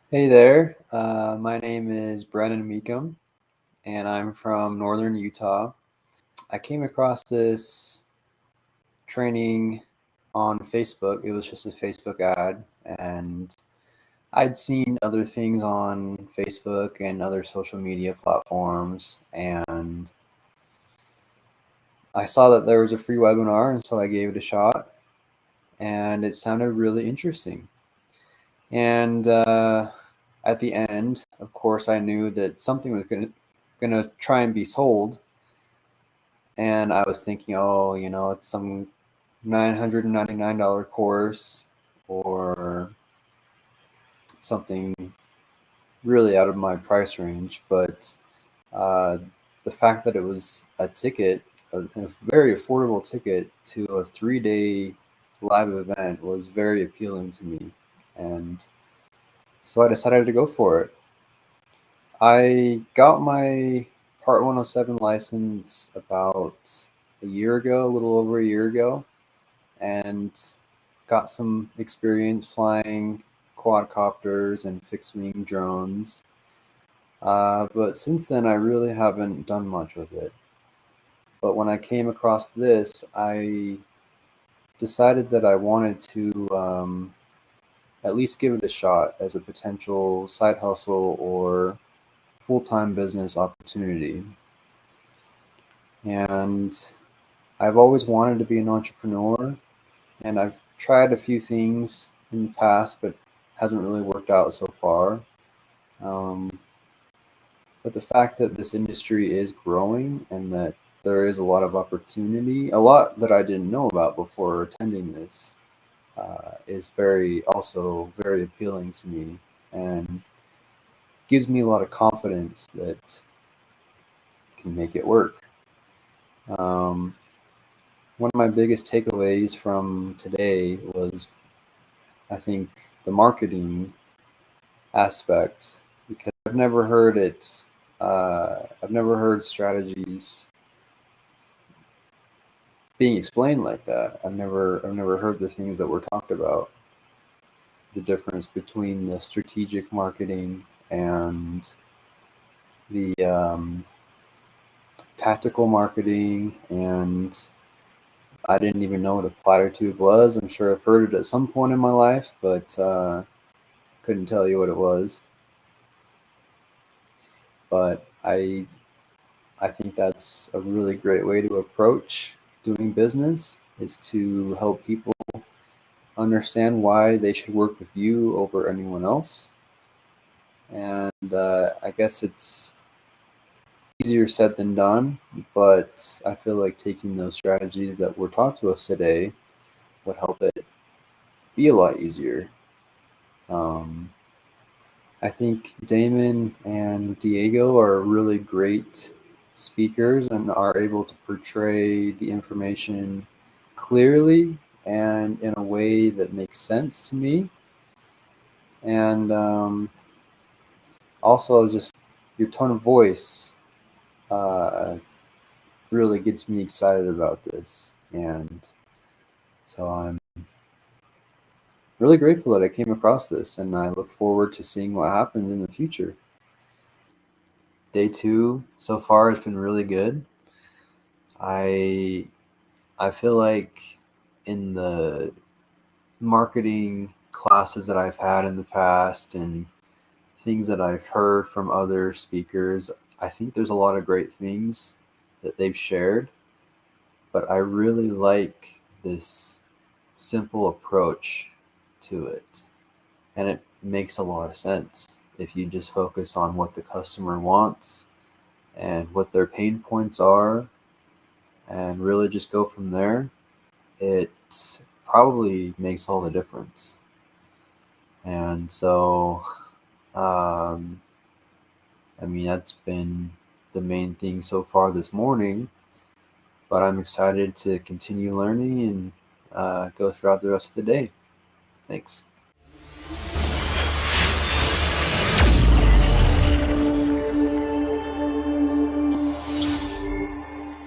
Hey there, my name is Brennan Mecham, and I'm from northern Utah. I came across this training on Facebook. It was just a Facebook ad, and I'd seen other things on Facebook and other social media platforms, and I saw that there was a free webinar, and so I gave it a shot, and it sounded really interesting. And at the end, of course, I knew that something was gonna try and be sold, and I was thinking, oh, it's some $999 course or something really out of my price range. But uh, the fact that it was a very affordable ticket to a 3-day live event was very appealing to me. And so I decided to go for it. I got my Part 107 license about a year ago, a little over a year ago, and got some experience flying quadcopters and fixed wing drones. But since then, I really haven't done much with it. But when I came across this, I decided that I wanted to at least give it a shot as a potential side hustle or full-time business opportunity. And I've always wanted to be an entrepreneur, and I've tried a few things in the past, but hasn't really worked out so far. Um, but the fact that this industry is growing and that there is a lot of opportunity, a lot that I didn't know about before attending this, is also very appealing to me and gives me a lot of confidence that I can make it work. Um, One of my biggest takeaways from today was, I think, the marketing aspect, because I've never heard strategies being explained like that. I've never heard the things that were talked about, the difference between the strategic marketing and the tactical marketing. And I didn't even know what a platitude was. I'm sure I've heard it at some point in my life, but couldn't tell you what it was. But I think that's a really great way to approach doing business, is to help people understand why they should work with you over anyone else. And I guess it's easier said than done, but I feel like taking those strategies that were taught to us today would help it be a lot easier. Um, I think Damon and Diego are really great speakers and are able to portray the information clearly and in a way that makes sense to me. And also, just your tone of voice uh, really gets me excited about this. And so I'm really grateful that I came across this, and I look forward to seeing what happens in the future. Day two so far has been really good. I I feel like in the marketing classes that I've had in the past and things that I've heard from other speakers, I think there's a lot of great things that they've shared, but I really like this simple approach to it. And it makes a lot of sense if you just focus on what the customer wants and what their pain points are and really just go from there. It probably makes all the difference. And so, um, I mean, that's been the main thing so far this morning, but I'm excited to continue learning and go throughout the rest of the day. Thanks.